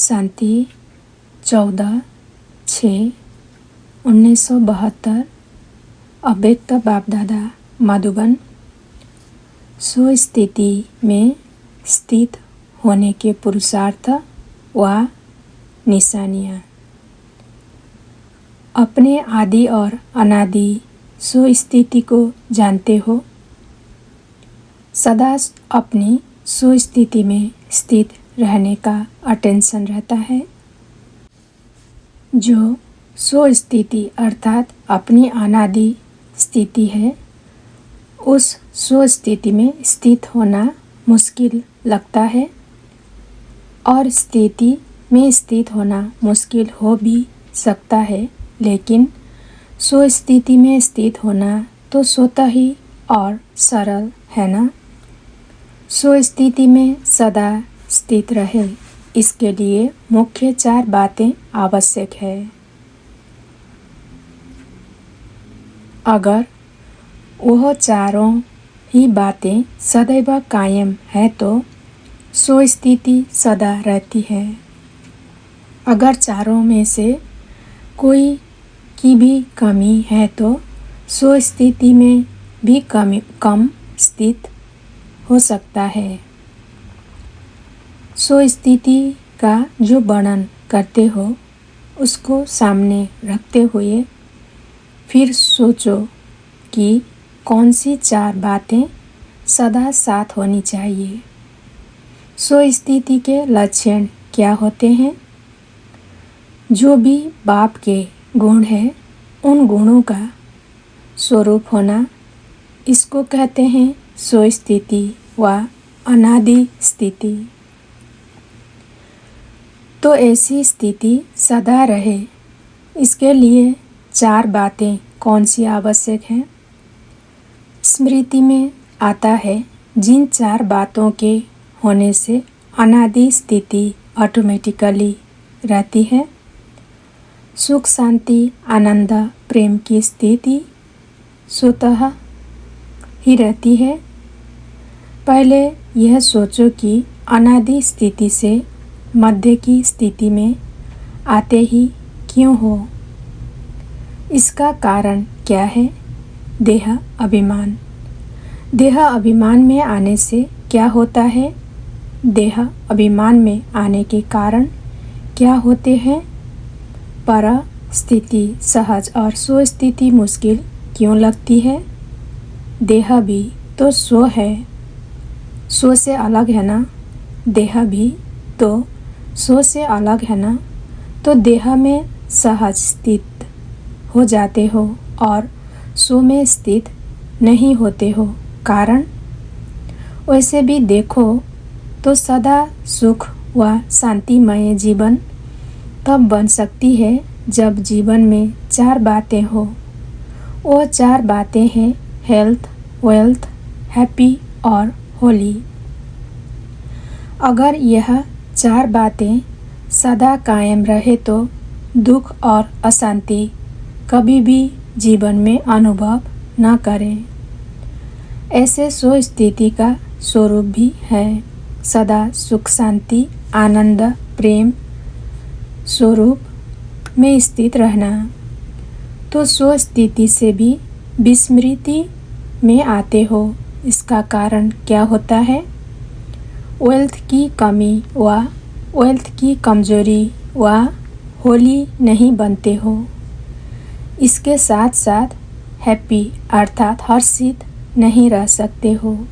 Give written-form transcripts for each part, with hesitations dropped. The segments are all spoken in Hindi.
शांति 14/6/1972 अव्यक्त बाप-दादा मधुबन। स्वस्थिति में स्थित होने के पुरुषार्थ व निशानियाँ। अपने आदि और अनादि स्वस्थिति को जानते हो। सदा अपनी स्वस्थिति में स्थित रहने का अटेंशन रहता है। जो स्वस्थिति अर्थात अपनी अनादि स्थिति है, उस स्वस्थिति में स्थित होना मुश्किल लगता है और स्थिति में स्थित होना मुश्किल हो भी सकता है, लेकिन स्वस्थिति में स्थित होना तो स्वतः ही और सरल है ना। स्वस्थिति में सदा स्थित रहे, इसके लिए मुख्य 4 बातें आवश्यक है। अगर वह चारों ही बातें सदैव कायम है तो स्वस्थिति सदा रहती है। अगर चारों में से कोई की भी कमी है तो स्वस्थिति में भी कम स्थित हो सकता है। स्वस्थिति का जो वर्णन करते हो, उसको सामने रखते हुए फिर सोचो कि कौन सी 4 बातें सदा साथ होनी चाहिए। स्वस्थिति के लक्षण क्या होते हैं? जो भी बाप के गुण हैं, उन गुणों का स्वरूप होना, इसको कहते हैं स्वस्थिति व अनादि स्थिति। तो ऐसी स्थिति सदा रहे, इसके लिए 4 बातें कौन सी आवश्यक हैं? स्मृति में आता है, जिन 4 बातों के होने से अनादि स्थिति ऑटोमेटिकली रहती है। सुख, शांति, आनंद, प्रेम की स्थिति स्वतः ही रहती है। पहले यह सोचो कि अनादि स्थिति से मध्य की स्थिति में आते ही क्यों हो? इसका कारण क्या है? देह अभिमान। देह अभिमान में आने से क्या होता है? देह अभिमान में आने के कारण क्या होते हैं? पर स्थिति सहज और स्वस्थिति मुश्किल क्यों लगती है? देह भी तो स्व है, स्व से अलग है ना। देह भी तो स्व से अलग है ना। तो देह में सहज स्थित हो जाते हो और स्व में स्थित नहीं होते हो। कारण? वैसे भी देखो तो सदा सुख व शांतिमय जीवन तब बन सकती है जब जीवन में 4 बातें हो। वो 4 बातें हैं हेल्थ, वेल्थ, हैप्पी और होली। अगर यह 4 बातें सदा कायम रहे तो दुख और अशांति कभी भी जीवन में अनुभव न करें। ऐसे स्वस्थिति का स्वरूप भी है सदा सुख, शांति, आनंद, प्रेम स्वरूप में स्थित रहना। तो स्वस्थिति से भी विस्मृति में आते हो। इसका कारण क्या होता है? वेल्थ की कमी व वेल्थ की कमजोरी व होली नहीं बनते हो। इसके साथ साथ हैप्पी अर्थात हर्षित नहीं रह सकते हो।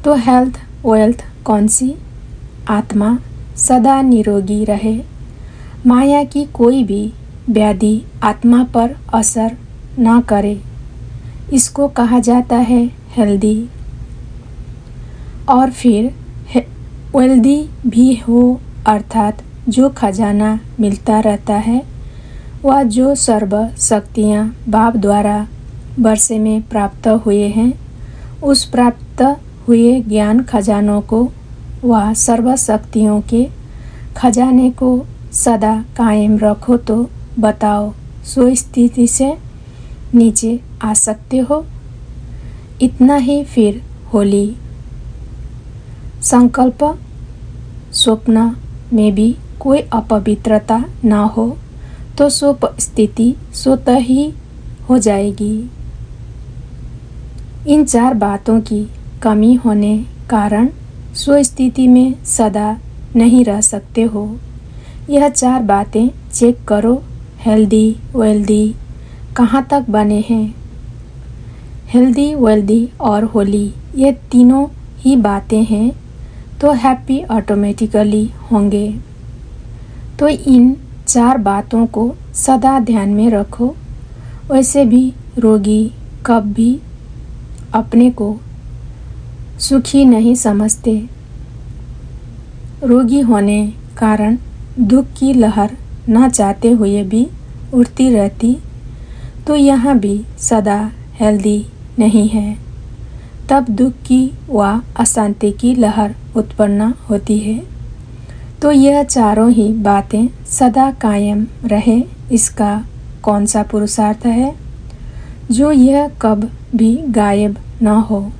तो हेल्थ, वेल्थ कौन सी? आत्मा सदा निरोगी रहे, माया की कोई भी व्याधि आत्मा पर असर ना करे, इसको कहा जाता है हेल्दी। और फिर वेल्दी भी हो अर्थात जो खजाना मिलता रहता है वह जो सर्व शक्तियाँ बाप द्वारा वर्षे में प्राप्त हुए हैं, उस प्राप्त हुए ज्ञान खजानों को व सर्व शक्तियों के खजाने को सदा कायम रखो तो बताओ स्वस्थिति से नीचे आ सकते हो? इतना ही फिर होली। संकल्प स्वप्न में भी कोई अपवित्रता ना हो तो सो स्थिति स्वतः ही हो जाएगी। इन 4 बातों की कमी होने कारण सो स्थिति में सदा नहीं रह सकते हो। यह 4 बातें चेक करो। हेल्दी वेल्दी कहाँ तक बने हैं। हेल्दी वेल्दी और होली ये तीनों ही बातें हैं तो हैप्पी ऑटोमेटिकली होंगे। तो इन 4 बातों को सदा ध्यान में रखो। वैसे भी रोगी कब भी अपने को सुखी नहीं समझते। रोगी होने कारण दुख की लहर न चाहते हुए भी उठती रहती, तो यहाँ भी सदा हेल्दी नहीं है। तब दुख की व अशांति की लहर उत्पन्न होती है। तो यह चारों ही बातें सदा कायम रहे, इसका कौन सा पुरुषार्थ है जो यह कब भी गायब न हो।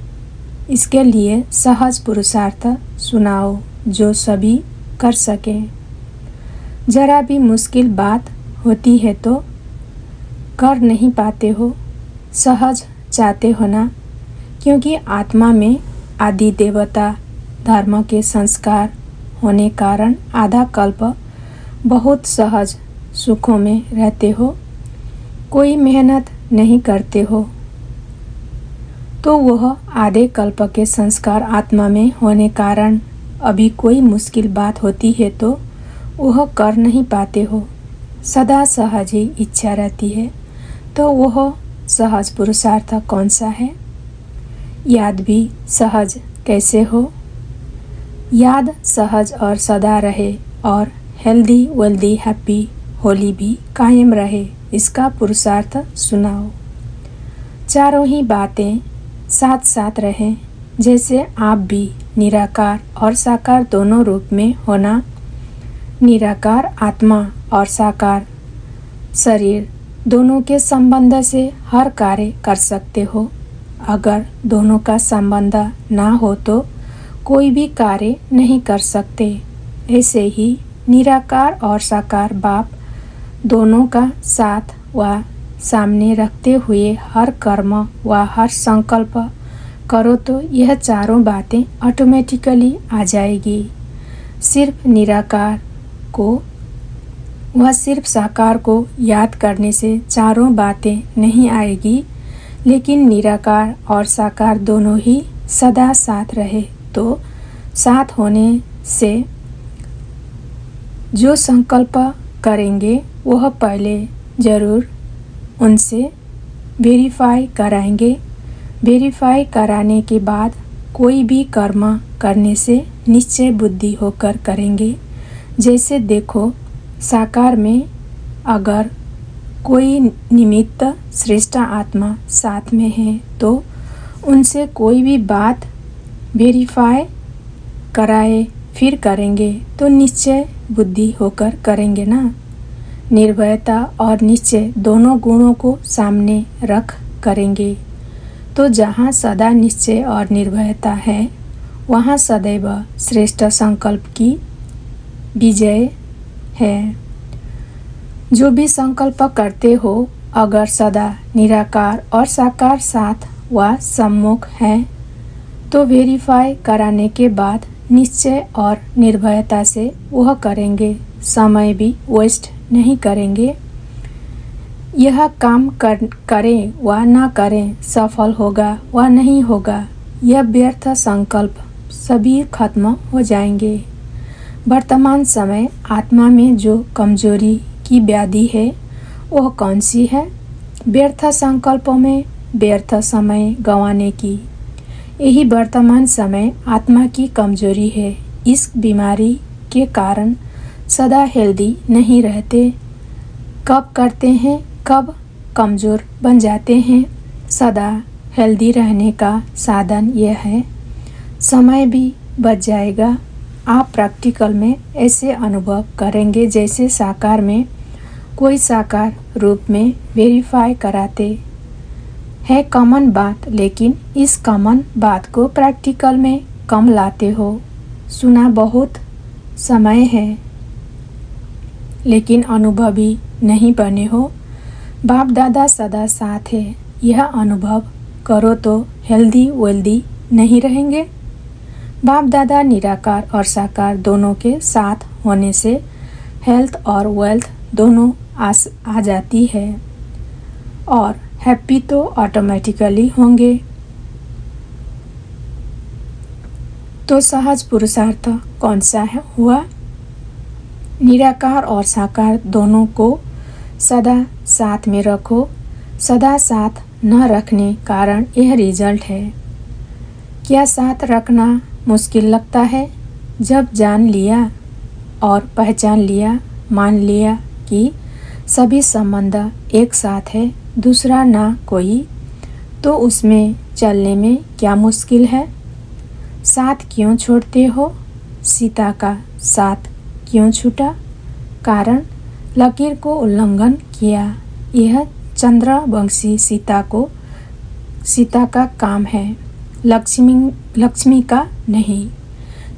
इसके लिए सहज पुरुषार्थ सुनाओ जो सभी कर सके। जरा भी मुश्किल बात होती है तो कर नहीं पाते हो, सहज चाहते हो ना, क्योंकि आत्मा में आदि देवता धर्म के संस्कार होने कारण आधा कल्प बहुत सहज सुखों में रहते हो, कोई मेहनत नहीं करते हो। तो वह आधे कल्प के संस्कार आत्मा में होने कारण अभी कोई मुश्किल बात होती है तो वह कर नहीं पाते हो। सदा सहज ही इच्छा रहती है, तो वह सहज पुरुषार्थ कौन सा है। याद भी सहज कैसे हो। याद सहज और सदा रहे और हेल्दी वेल्दी हैप्पी होली भी कायम रहे, इसका पुरुषार्थ सुनाओ। चारों ही बातें साथ साथ रहें, जैसे आप भी निराकार और साकार दोनों रूप में होना। निराकार आत्मा और साकार शरीर दोनों के संबंध से हर कार्य कर सकते हो। अगर दोनों का संबंध ना हो तो कोई भी कार्य नहीं कर सकते। ऐसे ही निराकार और साकार बाप दोनों का साथ व सामने रखते हुए हर कर्म व हर संकल्प करो तो यह चारों बातें ऑटोमेटिकली आ जाएगी। सिर्फ निराकार को व सिर्फ साकार को याद करने से चारों बातें नहीं आएगी, लेकिन निराकार और साकार दोनों ही सदा साथ रहे तो साथ होने से जो संकल्प करेंगे वह पहले जरूर उनसे वेरीफाई कराएंगे। वेरीफाई कराने के बाद कोई भी कर्म करने से निश्चय बुद्धि होकर करेंगे। जैसे देखो, साकार में अगर कोई निमित्त श्रेष्ठ आत्मा साथ में है तो उनसे कोई भी बात वेरीफाई कराए फिर करेंगे तो निश्चय बुद्धि होकर करेंगे ना। निर्भयता और निश्चय दोनों गुणों को सामने रख करेंगे। तो जहाँ सदा निश्चय और निर्भयता है वहाँ सदैव श्रेष्ठ संकल्प की विजय है। जो भी संकल्प करते हो, अगर सदा निराकार और साकार साथ व सम्मुख है तो वेरीफाई कराने के बाद निश्चय और निर्भयता से वह करेंगे। समय भी वेस्ट नहीं करेंगे। यह काम करें व ना करें, सफल होगा व नहीं होगा, यह व्यर्थ संकल्प सभी खत्म हो जाएंगे। वर्तमान समय आत्मा में जो कमजोरी की व्याधि है वह कौन सी है। व्यर्थ संकल्पों में व्यर्थ समय गंवाने की। यही वर्तमान समय आत्मा की कमजोरी है। इस बीमारी के कारण सदा हेल्दी नहीं रहते। कब करते हैं, कब कमज़ोर बन जाते हैं। सदा हेल्दी रहने का साधन यह है। समय भी बच जाएगा। आप प्रैक्टिकल में ऐसे अनुभव करेंगे जैसे साकार में कोई साकार रूप में वेरीफाई कराते है कॉमन बात, लेकिन इस कॉमन बात को प्रैक्टिकल में कम लाते हो। सुना बहुत समय है, लेकिन अनुभवी नहीं बने हो। बाप दादा सदा साथ है, यह अनुभव करो तो हेल्दी वेल्दी नहीं रहेंगे। बाप दादा निराकार और साकार दोनों के साथ होने से हेल्थ और वेल्थ दोनों आ जाती है और हैप्पी तो ऑटोमेटिकली होंगे। तो सहज पुरुषार्थ कौन सा हुआ? निराकार और साकार दोनों को सदा साथ में रखो। सदा साथ न रखने कारण यह रिजल्ट है। क्या साथ रखना मुश्किल लगता है? जब जान लिया और पहचान लिया, मान लिया कि सभी संबंध एक साथ है, दूसरा ना कोई, तो उसमें चलने में क्या मुश्किल है? साथ क्यों छोड़ते हो? सीता का साथ क्यों छूटा? कारण लकीर को उल्लंघन किया। यह चंद्रवंशी सीता का काम है, लक्ष्मी का नहीं।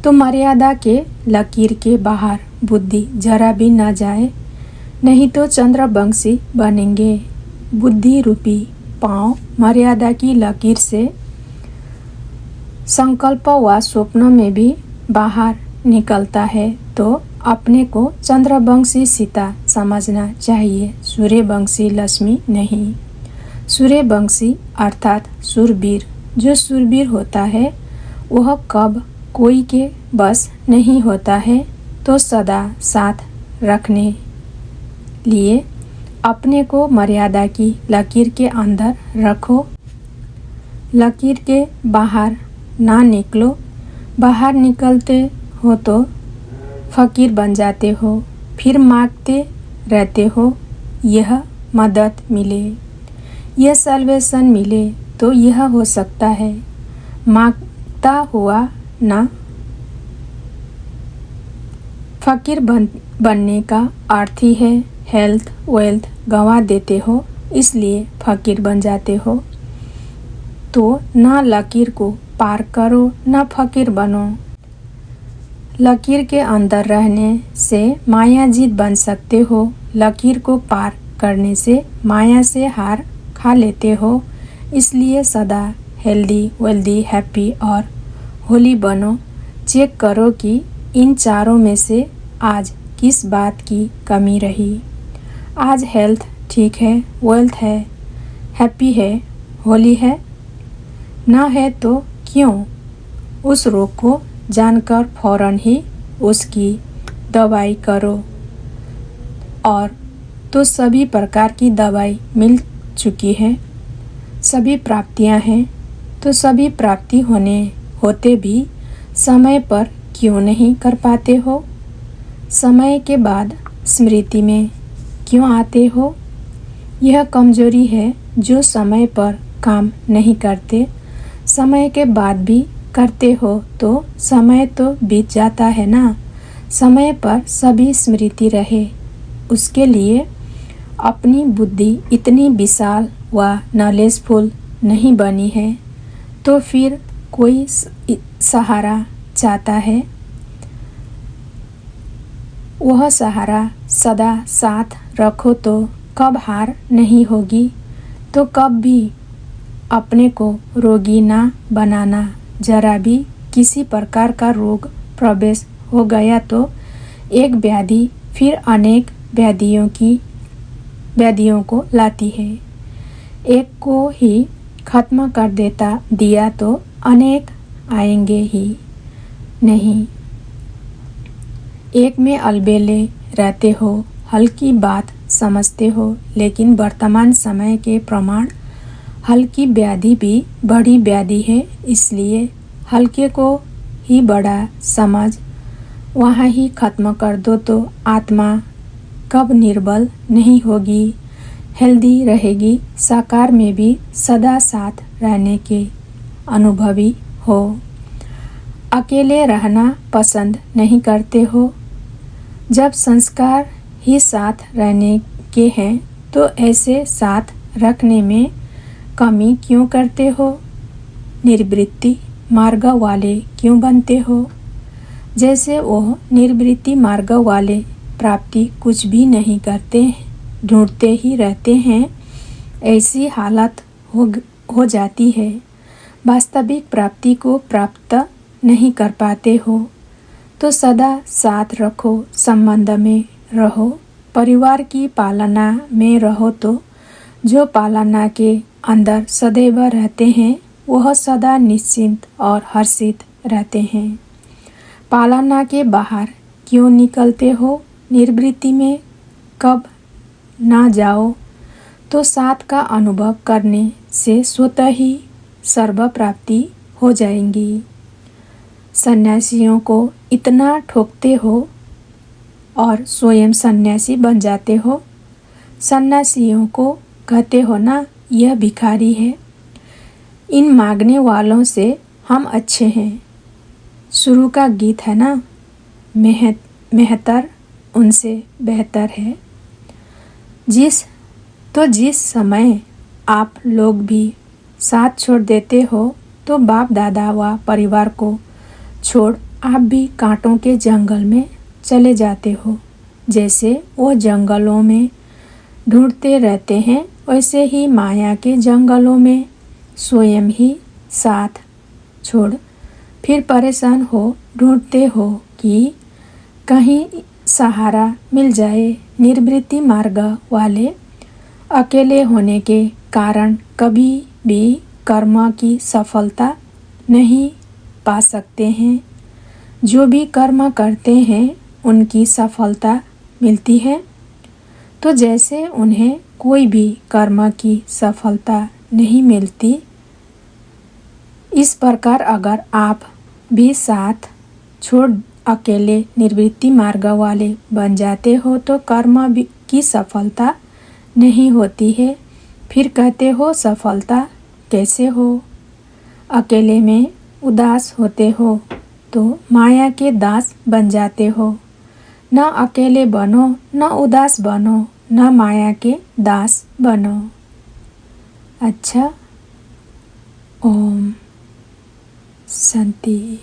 तो मर्यादा के लकीर के बाहर बुद्धि जरा भी न जाए, नहीं तो चंद्रवंशी बनेंगे। बुद्धि रूपी पांव मर्यादा की लकीर से संकल्प व स्वप्न में भी बाहर निकलता है तो अपने को चंद्रवंशी सीता समझना चाहिए, सूर्यवंशी लक्ष्मी नहीं। सूर्यवंशी अर्थात शूरवीर। जो शूरवीर होता है वह कब कोई के बस नहीं होता है। तो सदा साथ रखने लिए अपने को मर्यादा की लकीर के अंदर रखो। लकीर के बाहर ना निकलो। बाहर निकलते हो तो फकीर बन जाते हो, फिर मांगते रहते हो यह मदद मिले, यह सल्वेशन मिले। तो यह हो सकता है मांगता हुआ ना। फकीर बनने का अर्थ ही है हेल्थ वेल्थ गंवा देते हो, इसलिए फकीर बन जाते हो। तो ना लकीर को पार करो, ना फकीर बनो। लकीर के अंदर रहने से माया जीत बन सकते हो, लकीर को पार करने से माया से हार खा लेते हो। इसलिए सदा हेल्दी वेल्दी हैप्पी और होली बनो। चेक करो कि इन चारों में से आज किस बात की कमी रही। आज हेल्थ ठीक है, वेल्थ है, हैप्पी है, होली है, ना है तो क्यों? उस रोग को जानकर फौरन ही उसकी दवाई करो। और तो सभी प्रकार की दवाई मिल चुकी है, सभी प्राप्तियां हैं। तो सभी प्राप्ति होते भी समय पर क्यों नहीं कर पाते हो? समय के बाद स्मृति में क्यों आते हो? यह कमजोरी है जो समय पर काम नहीं करते, समय के बाद भी करते हो तो समय तो बीत जाता है ना। समय पर सभी स्मृति रहे, उसके लिए अपनी बुद्धि इतनी विशाल व नॉलेजफुल नहीं बनी है। तो फिर कोई सहारा चाहता है, वह सहारा सदा साथ रखो तो कब हार नहीं होगी। तो कब भी अपने को रोगी ना बनाना। जरा भी किसी प्रकार का रोग प्रवेश हो गया तो एक व्याधि फिर अनेक व्याधियों को लाती है। एक को ही खत्म कर दिया तो अनेक आएंगे ही नहीं। एक में अलबेले रहते हो, हल्की बात समझते हो, लेकिन वर्तमान समय के प्रमाण हल्की व्याधि भी बड़ी व्याधि है। इसलिए हल्के को ही बड़ा समझ वहाँ ही खत्म कर दो तो आत्मा कब निर्बल नहीं होगी, हेल्दी रहेगी। साकार में भी सदा साथ रहने के अनुभवी हो। अकेले रहना पसंद नहीं करते हो। जब संस्कार ही साथ रहने के हैं तो ऐसे साथ रखने में कमी क्यों करते हो? निर्वृत्ति मार्ग वाले क्यों बनते हो? जैसे वो निर्वृत्ति मार्ग वाले प्राप्ति कुछ भी नहीं करते, ढूंढते ही रहते हैं, ऐसी हालत हो जाती है। वास्तविक प्राप्ति को प्राप्त नहीं कर पाते हो तो सदा साथ रखो, संबंध में रहो, परिवार की पालना में रहो तो जो पालना के अंदर सदैव रहते हैं वह सदा निश्चिंत और हर्षित रहते हैं। पालना के बाहर क्यों निकलते हो? निर्वृत्ति में कब ना जाओ तो साथ का अनुभव करने से स्वतः ही सर्व प्राप्ति हो जाएंगी। सन्यासियों को इतना ठोकते हो और स्वयं सन्यासी बन जाते हो। सन्यासियों को कहते हो ना यह भिखारी है, इन मांगने वालों से हम अच्छे हैं। शुरू का गीत है ना, मेहतर उनसे बेहतर है। जिस समय आप लोग भी साथ छोड़ देते हो तो बाप दादा व परिवार को छोड़ आप भी कांटों के जंगल में चले जाते हो। जैसे वो जंगलों में ढूंढते रहते हैं वैसे ही माया के जंगलों में स्वयं ही साथ छोड़ फिर परेशान हो ढूंढते हो कि कहीं सहारा मिल जाए। निर्वृत्ति मार्ग वाले अकेले होने के कारण कभी भी कर्म की सफलता नहीं पा सकते हैं। जो भी कर्म करते हैं उनकी सफलता मिलती है, तो जैसे उन्हें कोई भी कर्म की सफलता नहीं मिलती, इस प्रकार अगर आप भी साथ छोड़ अकेले निर्वृत्ति मार्ग वाले बन जाते हो तो कर्म की सफलता नहीं होती है। फिर कहते हो सफलता कैसे हो? अकेले में उदास होते हो तो माया के दास बन जाते हो। न अकेले बनो, न उदास बनो, न माया के दास बनो। अच्छा, ओम शांति।